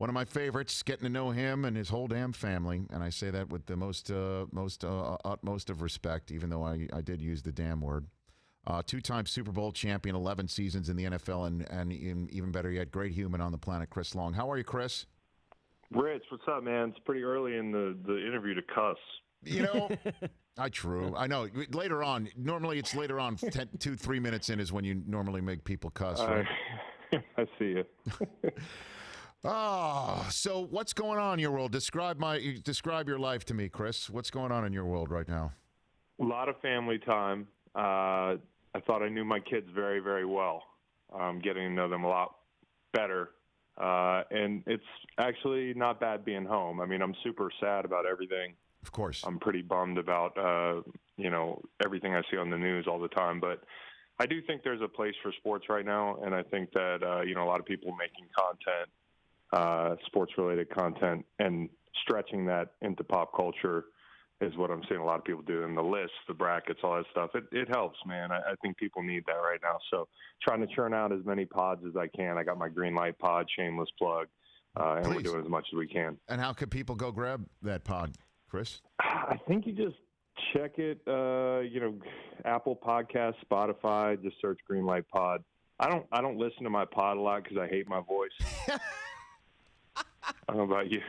One of my favorites, getting to know him and his whole damn family, and I say that with the most utmost of respect, even though I did use the damn word. Two-time Super Bowl champion, 11 seasons in the NFL, and even better yet, great human on the planet, Chris Long. How are you, Chris? Rich, what's up, man? It's pretty early in the interview to cuss. You know, I know. Later on, normally it's later on, 2-3 minutes in is when you normally make people cuss, right? I see you. So what's going on in your world? Describe your life to me, Chris. What's going on in your world right now? A lot of family time. I thought I knew my kids very, very well. Getting to know them a lot better. And it's actually not bad being home. I mean, I'm super sad about everything. Of course. I'm pretty bummed about, everything I see on the news all the time. But I do think there's a place for sports right now. And I think that, a lot of people making content, sports-related content, and stretching that into pop culture is what I'm seeing a lot of people do. And the lists, the brackets, all that stuff, it helps, man. I think people need that right now. So trying to churn out as many pods as I can. I got my Green Light pod, shameless plug, and we're doing as much as we can. And how can people go grab that pod, Chris? I think you just check it, Apple Podcasts, Spotify, just search Green Light Pod. I don't listen to my pod a lot because I hate my voice. I don't know about you.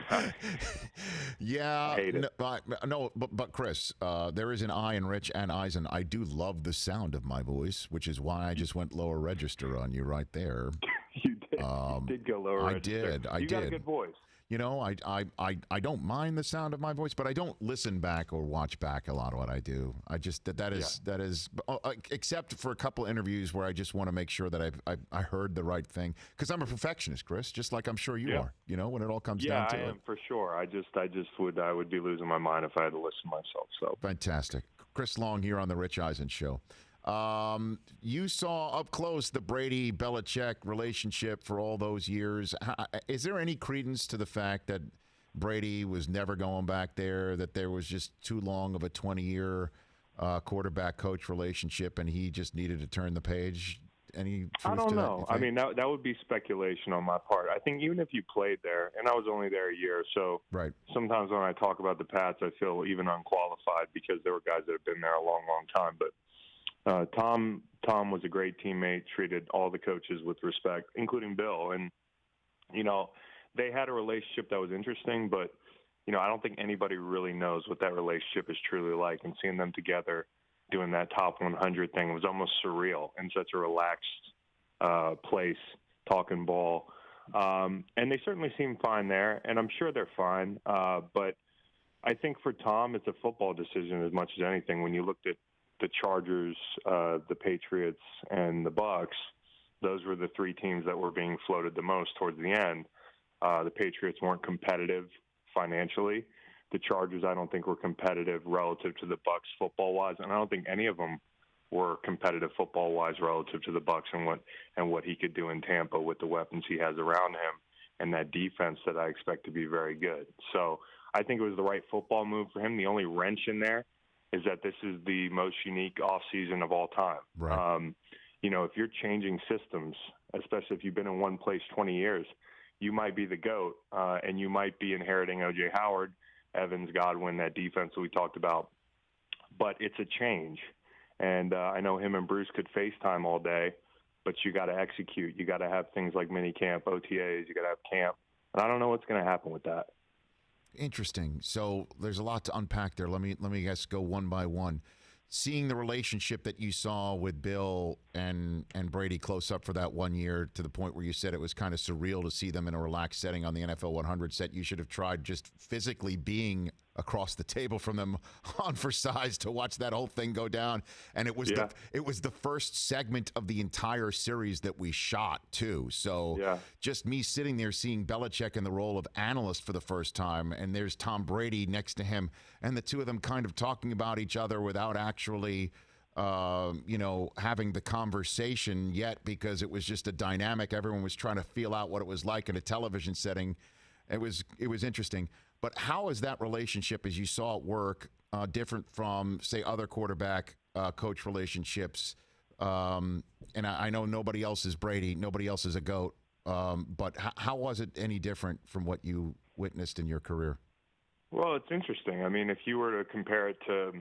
Yeah, I hate it. But Chris, there is an I in Rich and Eisen. I do love the sound of my voice, which is why I just went lower register on you right there. You did. You did go lower register. I did. You got a good voice. You know, I don't mind the sound of my voice, but I don't listen back or watch back a lot of what I do. I just that is except for a couple interviews where I just want to make sure that I heard the right thing, because I'm a perfectionist, Chris, just like I'm sure you are. You know, when it all comes down to it. Yeah, I am for sure. I would be losing my mind if I had to listen myself. So fantastic, Chris Long here on the Rich Eisen Show. You saw up close the Brady-Belichick relationship for all those years. Is there any credence to the fact that Brady was never going back there, that there was just too long of a 20-year quarterback-coach relationship and he just needed to turn the page? Any truth I don't to know. That, I mean, that would be speculation on my part. I think even if you played there, and I was only there a year, so right. Sometimes when I talk about the Pats, I feel even unqualified because there were guys that have been there a long, long time. But Tom was a great teammate, treated all the coaches with respect, including Bill. And, they had a relationship that was interesting, but, I don't think anybody really knows what that relationship is truly like. And seeing them together doing that top 100 thing was almost surreal in such a relaxed place, talking ball. And they certainly seem fine there, and I'm sure they're fine. But I think for Tom, it's a football decision as much as anything. When you looked at the Chargers, the Patriots, and the Bucs, those were the three teams that were being floated the most towards the end. The Patriots weren't competitive financially. The Chargers, I don't think, were competitive relative to the Bucs football-wise, and I don't think any of them were competitive football-wise relative to the Bucs and what he could do in Tampa with the weapons he has around him and that defense that I expect to be very good. So I think it was the right football move for him. The only wrench in there is that this is the most unique offseason of all time. Right. If you're changing systems, especially if you've been in one place 20 years, you might be the GOAT, and you might be inheriting O.J. Howard, Evans, Godwin, that defense that we talked about. But it's a change. And I know him and Bruce could FaceTime all day, but you got to execute. You got to have things like mini camp, OTAs. You got to have camp. And I don't know what's going to happen with that. Interesting. So there's a lot to unpack there. Let me guess, go one by one. Seeing the relationship that you saw with Bill and Brady close up for that 1 year, to the point where you said it was kind of surreal to see them in a relaxed setting on the NFL 100 set. You should have tried just physically being across the table from them on for size to watch that whole thing go down. And it was the first segment of the entire series that we shot too. So just me sitting there seeing Belichick in the role of analyst for the first time, and there's Tom Brady next to him, and the two of them kind of talking about each other without actually having the conversation yet, because it was just a dynamic. Everyone was trying to feel out what it was like in a television setting. It was interesting. But how is that relationship, as you saw it work, different from, say, other quarterback coach relationships? And I know nobody else is Brady, nobody else is a GOAT. But how was it any different from what you witnessed in your career? Well, it's interesting. I mean, if you were to compare it to,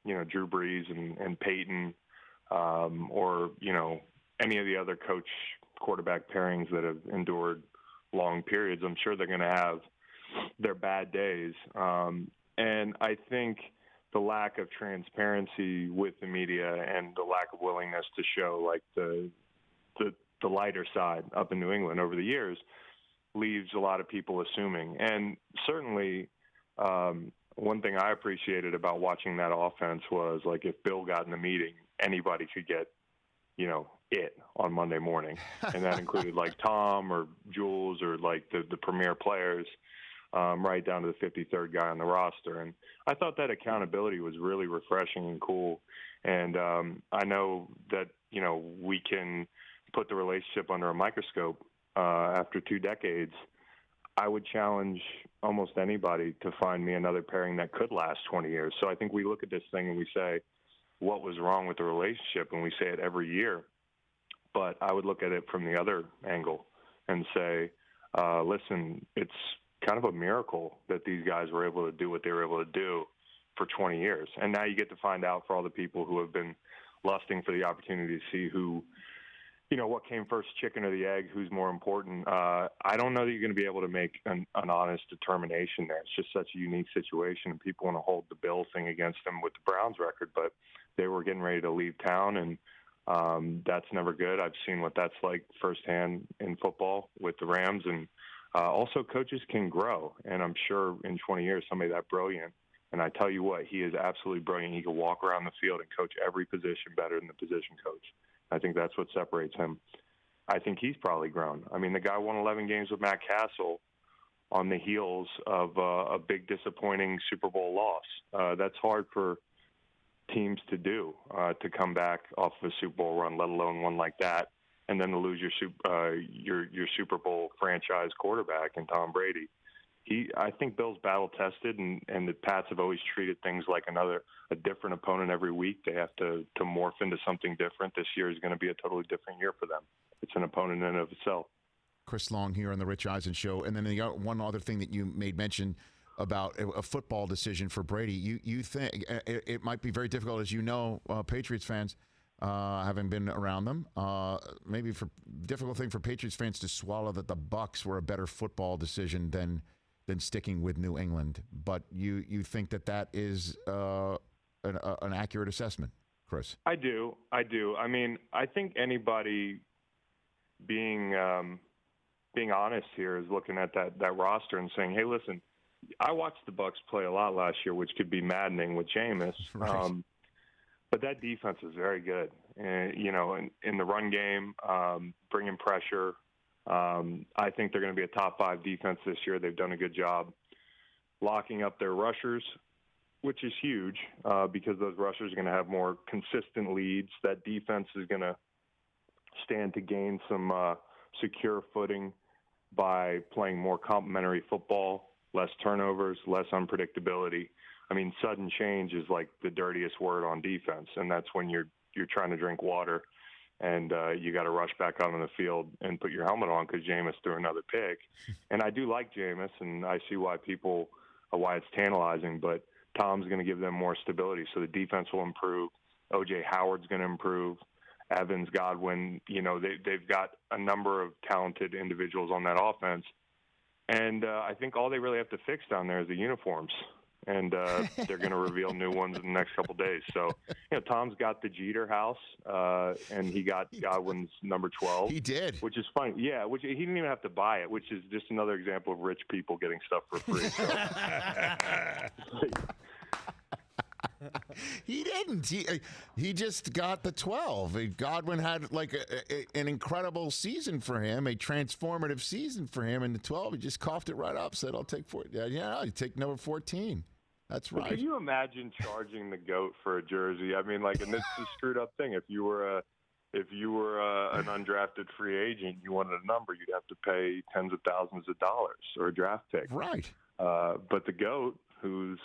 Drew Brees and Peyton, or, any of the other coach quarterback pairings that have endured long periods, I'm sure they're going to have their bad days. And I think the lack of transparency with the media and the lack of willingness to show like the lighter side up in New England over the years leaves a lot of people assuming. And certainly one thing I appreciated about watching that offense was like if Bill got in the meeting, anybody could get, it on Monday morning. And that included like Tom or Jules or like the premier players, right down to the 53rd guy on the roster. And I thought that accountability was really refreshing and cool. And I know that, we can put the relationship under a microscope after 2 decades. I would challenge almost anybody to find me another pairing that could last 20 years. So I think we look at this thing and we say, what was wrong with the relationship? And we say it every year. But I would look at it from the other angle and say, listen, it's kind of a miracle that these guys were able to do what they were able to do for 20 years. And now you get to find out for all the people who have been lusting for the opportunity to see who, what came first, chicken or the egg, who's more important. I don't know that you're going to be able to make an honest determination there. It's just such a unique situation, and people want to hold the Bill thing against them with the Browns record, but they were getting ready to leave town, and that's never good. I've seen what that's like firsthand in football with the Rams, and also coaches can grow, and I'm sure in 20 years somebody that brilliant, and I tell you what, he is absolutely brilliant. He can walk around the field and coach every position better than the position coach. I think that's what separates him. I think he's probably grown. I mean, the guy won 11 games with Matt Castle on the heels of a big disappointing Super Bowl loss. That's hard for teams to do, to come back off of a Super Bowl run, let alone one like that, and then to lose your Super Bowl franchise quarterback in Tom Brady. I think Bill's battle tested, and the Pats have always treated things like a different opponent every week. They have to morph into something different. This year is going to be a totally different year for them. It's an opponent in and of itself. Chris Long here on the Rich Eisen Show. And then the one other thing that you made mention about a football decision for Brady. You think it might be very difficult, as you know, Patriots fans, having been around them, maybe for difficult thing for Patriots fans to swallow that the Bucs were a better football decision than sticking with New England. But you think that is an accurate assessment, Chris? I do. I mean, I think anybody being honest here is looking at that roster and saying, hey, listen, I watched the Bucs play a lot last year, which could be maddening with Jameis. Right. But that defense is very good. And, in the run game, bringing pressure. I think they're going to be a top 5 defense this year. They've done a good job locking up their rushers, which is huge because those rushers are going to have more consistent leads. That defense is going to stand to gain some secure footing by playing more complementary football, less turnovers, less unpredictability. I mean, sudden change is like the dirtiest word on defense, and that's when you're trying to drink water and you got to rush back out on the field and put your helmet on because Jameis threw another pick. And I do like Jameis, and I see why it's tantalizing, but Tom's going to give them more stability, so the defense will improve. O.J. Howard's going to improve. Evans, Godwin, they've got a number of talented individuals on that offense. And I think all they really have to fix down there is the uniforms. And they're going to reveal new ones in the next couple of days. So, Tom's got the Jeter house, and he got Godwin's number 12. He did. Which is fine. Yeah, which he didn't even have to buy it, which is just another example of rich people getting stuff for free. So. He didn't. He just got the 12. Godwin had like an incredible season for him, a transformative season for him. And the 12, he just coughed it right up, said, I'll take 14. Yeah, you take number 14. That's right. Can you imagine charging the GOAT for a jersey? I mean, and this is a screwed up thing. If you were an undrafted free agent, you wanted a number, you'd have to pay tens of thousands of dollars or a draft pick. Right. But the GOAT, who's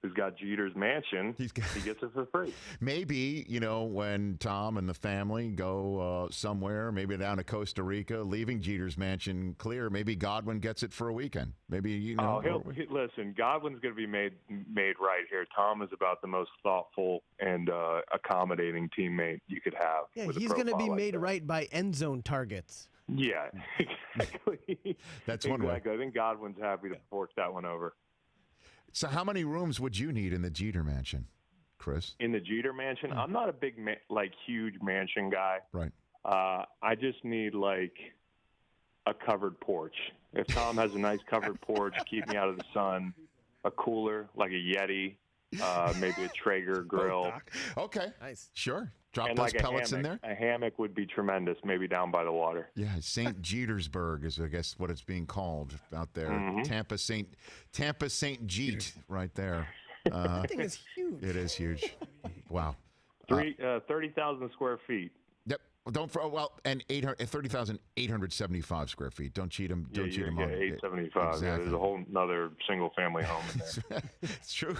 who's got Jeter's mansion, he gets it for free. Maybe, when Tom and the family go somewhere, maybe down to Costa Rica, leaving Jeter's mansion clear, maybe Godwin gets it for a weekend. Maybe, listen, Godwin's going to be made right here. Tom is about the most thoughtful and accommodating teammate you could have. Yeah, he's going to be made right by end zone targets. Yeah, exactly. That's one way. I think Godwin's happy to fork that one over. So how many rooms would you need in the Jeter mansion, Chris? In the Jeter mansion? I'm not a big, huge mansion guy. Right. I just need, a covered porch. If Tom has a nice covered porch, keep me out of the sun, a cooler, like a Yeti, maybe a Traeger grill. Okay. Nice. Sure. Drop and those like pellets in there. A hammock would be tremendous, maybe down by the water. Yeah, St. Jetersburg is, I guess, what it's being called out there. Mm-hmm. Tampa St. Jeet, right there. That thing is huge. It is huge. Wow. 30,000 square feet. Yep. And 30,875 square feet. Don't cheat them. Don't cheat them on 875. Exactly. Yeah, there's a whole another single-family home in there. It's true.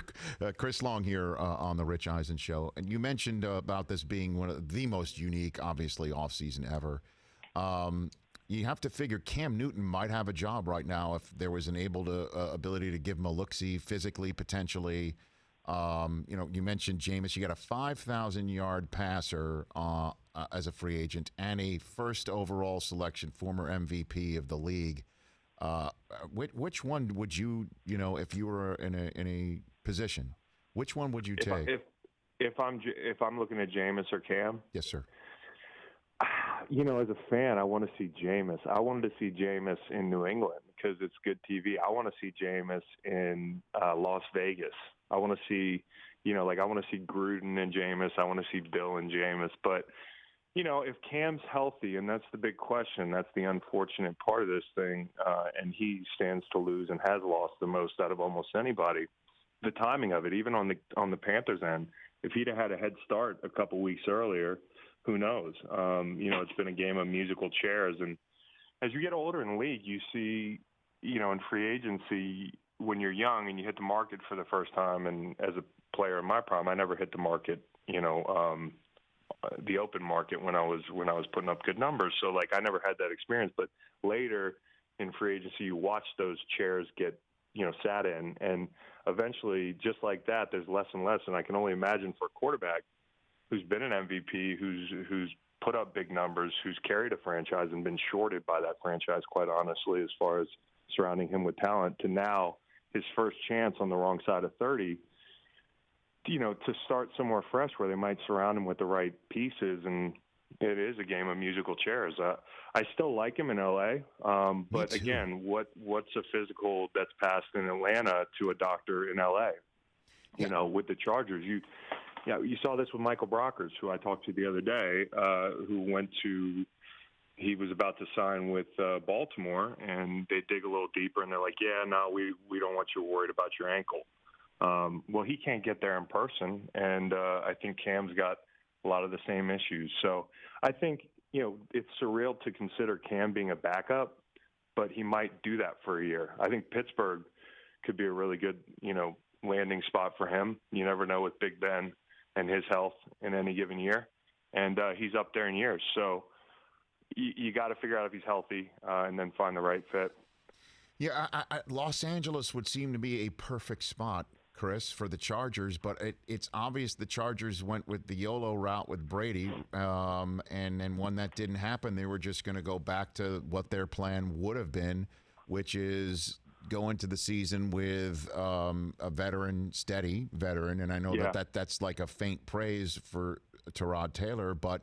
Chris Long here on the Rich Eisen Show, and you mentioned about this being one of the most unique, obviously, offseason ever. You have to figure Cam Newton might have a job right now if there was an ability to give him a look-see physically, potentially. You mentioned Jameis. You got a 5,000-yard passer as a free agent and a first overall selection, former MVP of the league. Which one would you, if you were in a position, which one would you take? If I'm looking at Jameis or Cam? Yes, sir. As a fan, I want to see Jameis. I wanted to see Jameis in New England because it's good TV. I want to see Jameis in Las Vegas. I want to see, I want to see Gruden and Jameis. I want to see Bill and Jameis. But, if Cam's healthy, and that's the big question, that's the unfortunate part of this thing, and he stands to lose and has lost the most out of almost anybody, the timing of it, even on the Panthers end, if he'd have had a head start a couple weeks earlier, who knows? It's been a game of musical chairs. And as you get older in the league, you see, in free agency, when you're young and you hit the market for the first time, and as a player in my prime, I never hit the market, the open market when I was putting up good numbers. So I never had that experience. But later in free agency, you watch those chairs get, sat in, and eventually, just like that, there's less and less. And I can only imagine for a quarterback who's been an MVP, who's put up big numbers, who's carried a franchise and been shorted by that franchise, quite honestly, as far as surrounding him with talent, to now his first chance on the wrong side of 30, to start somewhere fresh where they might surround him with the right pieces. And it is a game of musical chairs. I still like him in L.A., but again, what's a physical that's passed in Atlanta to a doctor in L.A.? Yeah. With the Chargers, you saw this with Michael Brockers, who I talked to the other day, he was about to sign with Baltimore, and they dig a little deeper, and they're like, yeah, no, we don't want you worried about your ankle. Well, he can't get there in person, and I think Cam's got a lot of the same issues. So I think, it's surreal to consider Cam being a backup, but he might do that for a year. I think Pittsburgh could be a really good, landing spot for him. You never know with Big Ben and his health in any given year. And he's up there in years. So you got to figure out if he's healthy and then find the right fit. Yeah, Los Angeles would seem to be a perfect spot, Chris, for the Chargers, but it's obvious the Chargers went with the YOLO route with Brady, and then when that didn't happen, they were just going to go back to what their plan would have been, which is go into the season with a steady veteran, and I know that's like a faint praise for Tyrod Taylor, but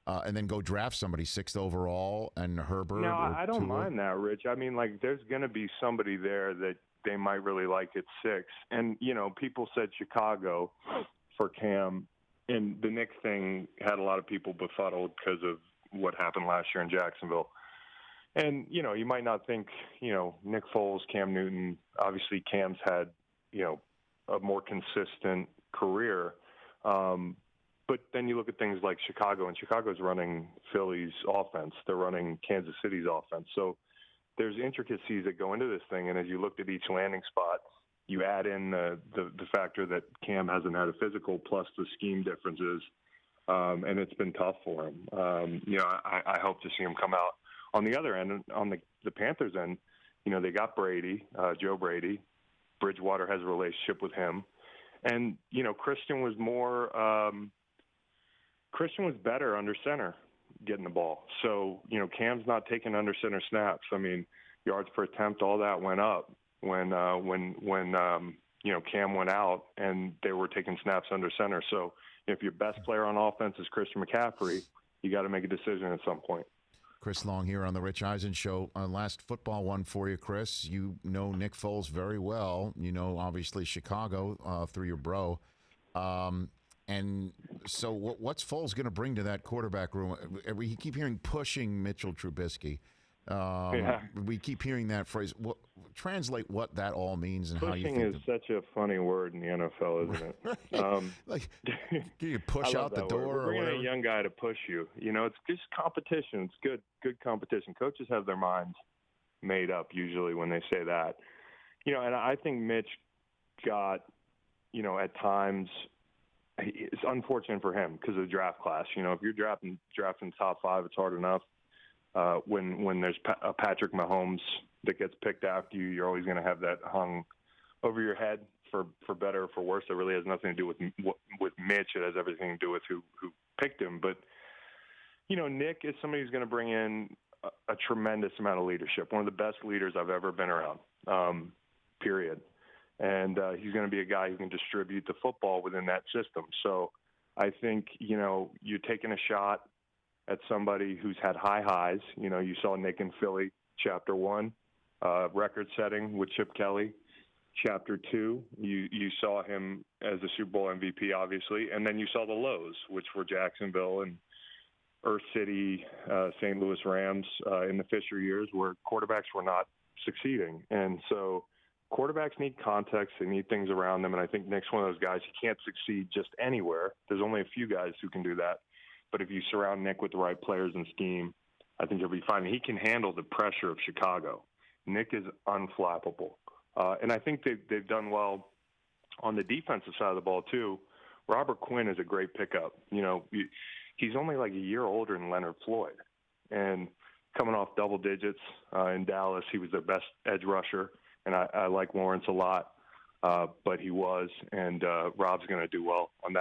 and then go draft somebody 6th overall and Herbert. No, I don't mind that, Rich. I mean, there's going to be somebody there that they might really like at 6. And, people said Chicago for Cam, and the Knicks thing had a lot of people befuddled because of what happened last year in Jacksonville. And, you might not think, Nick Foles, Cam Newton, obviously Cam's had, a more consistent career. But then you look at things like Chicago, and Chicago's running Philly's offense. They're running Kansas City's offense. So there's intricacies that go into this thing. And as you looked at each landing spot, you add in the factor that Cam hasn't had a physical plus the scheme differences, and it's been tough for him. I hope to see him come out on the other end, on the Panthers end. They got Brady, Joe Brady. Bridgewater has a relationship with him. And, Christian was better under center getting the ball. So, Cam's not taking under center snaps. I mean, yards per attempt, all that went up when Cam went out and they were taking snaps under center. So if your best player on offense is Christian McCaffrey, you got to make a decision at some point. Chris Long here on the Rich Eisen Show. Last football one for you, Chris. You know Nick Foles very well. Obviously Chicago through your bro. And so what's Foles going to bring to that quarterback room? We keep hearing pushing Mitchell Trubisky. We keep hearing that phrase. Translate what that all means and pushing how you think. Pushing is such a funny word in the NFL, isn't it? Can you push out the door? We're bringing a young guy to push you. It's just competition. It's good competition. Coaches have their minds made up usually when they say that. And I think Mitch got, at times, it's unfortunate for him because of the draft class. If you're drafting top 5, it's hard enough. When there's a Patrick Mahomes that gets picked after you, you're always going to have that hung over your head for better or for worse. It really has nothing to do with Mitch. It has everything to do with who picked him. But, Nick is somebody who's going to bring in a tremendous amount of leadership, one of the best leaders I've ever been around, period. And he's going to be a guy who can distribute the football within that system. So I think, you're taking a shot at somebody who's had high highs. You saw Nick in Philly, Chapter 1, record-setting with Chip Kelly. Chapter 2, you saw him as a Super Bowl MVP, obviously, and then you saw the lows, which were Jacksonville and Earth City, St. Louis Rams in the Fisher years, where quarterbacks were not succeeding. And so quarterbacks need context. They need things around them, and I think Nick's one of those guys. He can't succeed just anywhere. There's only a few guys who can do that. But if you surround Nick with the right players and scheme, I think he'll be fine. He can handle the pressure of Chicago. Nick is unflappable. And I think they've done well on the defensive side of the ball, too. Robert Quinn is a great pickup. He's only like a year older than Leonard Floyd. And coming off double digits in Dallas, he was their best edge rusher. And I like Lawrence a lot, but he was. And Rob's going to do well on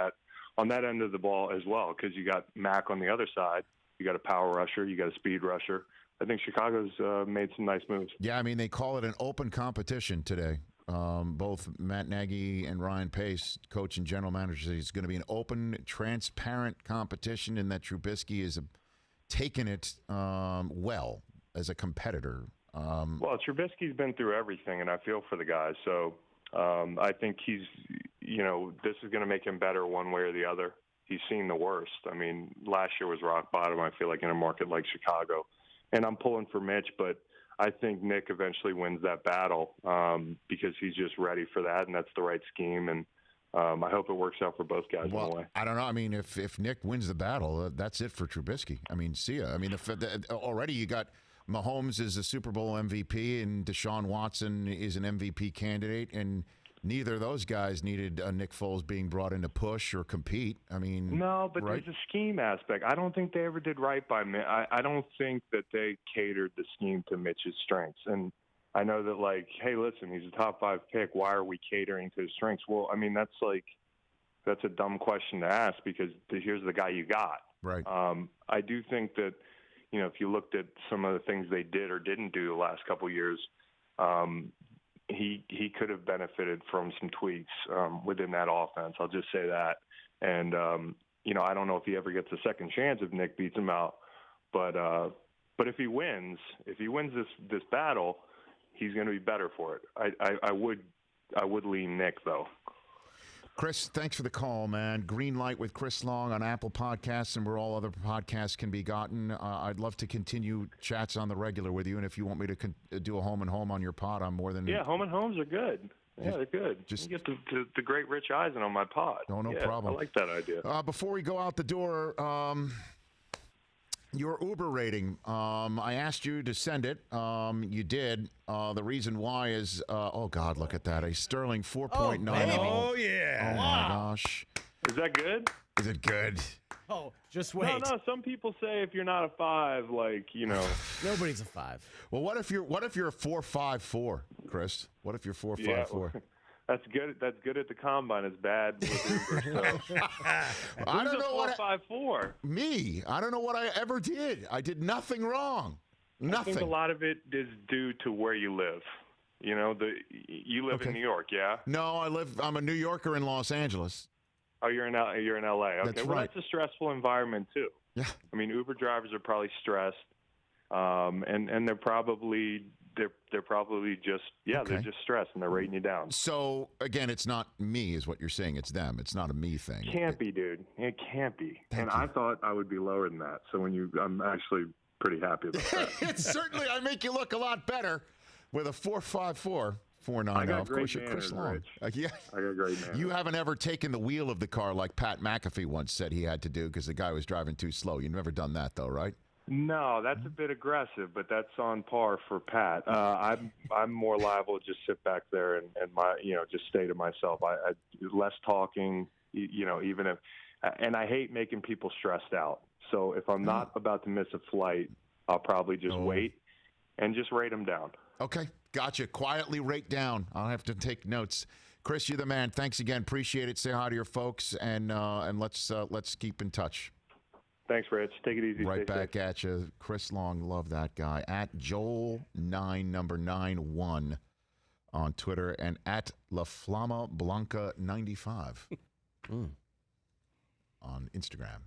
that end of the ball as well, because you got Mack on the other side. You got a power rusher. You got a speed rusher. I think Chicago's made some nice moves. Yeah, I mean, they call it an open competition today. Both Matt Nagy and Ryan Pace, coach and general manager, say it's going to be an open, transparent competition, and that Trubisky is taking it well as a competitor. Well, Trubisky's been through everything, and I feel for the guy. So I think he's, this is going to make him better one way or the other. He's seen the worst. I mean, last year was rock bottom, I feel like, in a market like Chicago. And I'm pulling for Mitch, but I think Nick eventually wins that battle because he's just ready for that, and that's the right scheme. And I hope it works out for both guys in a way. I don't know. I mean, if Nick wins the battle, that's it for Trubisky. I mean, see ya. I mean, already you got Mahomes is a Super Bowl MVP, and Deshaun Watson is an MVP candidate, and neither of those guys needed Nick Foles being brought in to push or compete. I mean, no, but right? There's a scheme aspect. I don't think they ever did right by Mitch. I don't think that they catered the scheme to Mitch's strengths. And I know that, like, hey, listen, he's a top 5 pick. Why are we catering to his strengths? Well, I mean, that's a dumb question to ask because here's the guy you got. Right. I do think that, if you looked at some of the things they did or didn't do the last couple of years, he could have benefited from some tweaks within that offense. I'll just say that. And, I don't know if he ever gets a second chance if Nick beats him out. But if he wins this battle, he's going to be better for it. I would lean Nick, though. Chris, thanks for the call, man. Green Light with Chris Long on Apple Podcasts and where all other podcasts can be gotten. I'd love to continue chats on the regular with you, and if you want me to do a home and home on your pod, I'm more than... Yeah, home and homes are good. Yeah, they're good. You get the great Rich Eisen on my pod. No problem. I like that idea. Before we go out the door, Your Uber rating. I asked you to send it. You did. The reason why is, oh God, look at that. A sterling 4.90. Oh, yeah. Oh my gosh. Is that good? Is it good? Oh, just wait. No. Some people say if you're not a 5, like, you know. Nobody's a 5. Well, what if you're a 4.54, Chris? What if you're 4.54? Yeah, that's good. That's good at the combine. It's bad with Uber. So. I don't know what 4.54. Me. I don't know what I ever did. I did nothing wrong. Nothing. I think a lot of it is due to where you live. You know, you live in New York, yeah? No, I'm a New Yorker in Los Angeles. Oh, you're in LA. Okay, That's well, right. that's a stressful environment too. Yeah. I mean, Uber drivers are probably stressed, and they're probably just they're just stressed and they're rating you down. So again, it's not me, is what you're saying. It's them. It's not a me thing. Can't be, dude. It can't be. Thank you. I thought I would be lower than that. So I'm actually pretty happy about that. It's certainly, I make you look a lot better with a 4.54. 4.90. I got Of course, you're manners, Chris Long. Rich. Yeah. I got great manners. You haven't ever taken the wheel of the car like Pat McAfee once said he had to do because the guy was driving too slow. You've never done that, though, right? No, that's a bit aggressive, but that's on par for Pat. I'm more liable to just sit back there and just stay to myself. I less talking, even if, and I hate making people stressed out. So if I'm not about to miss a flight, I'll probably just wait and just rate them down. Okay, gotcha. Quietly rate down. I'll have to take notes. Chris, you're the man. Thanks again. Appreciate it. Say hi to your folks, and let's keep in touch. Thanks, Rich. Take it easy. Right Stay back safe. at you. Chris Long, love that guy. At Joel91 on Twitter and at La Flama Blanca 95 on Instagram.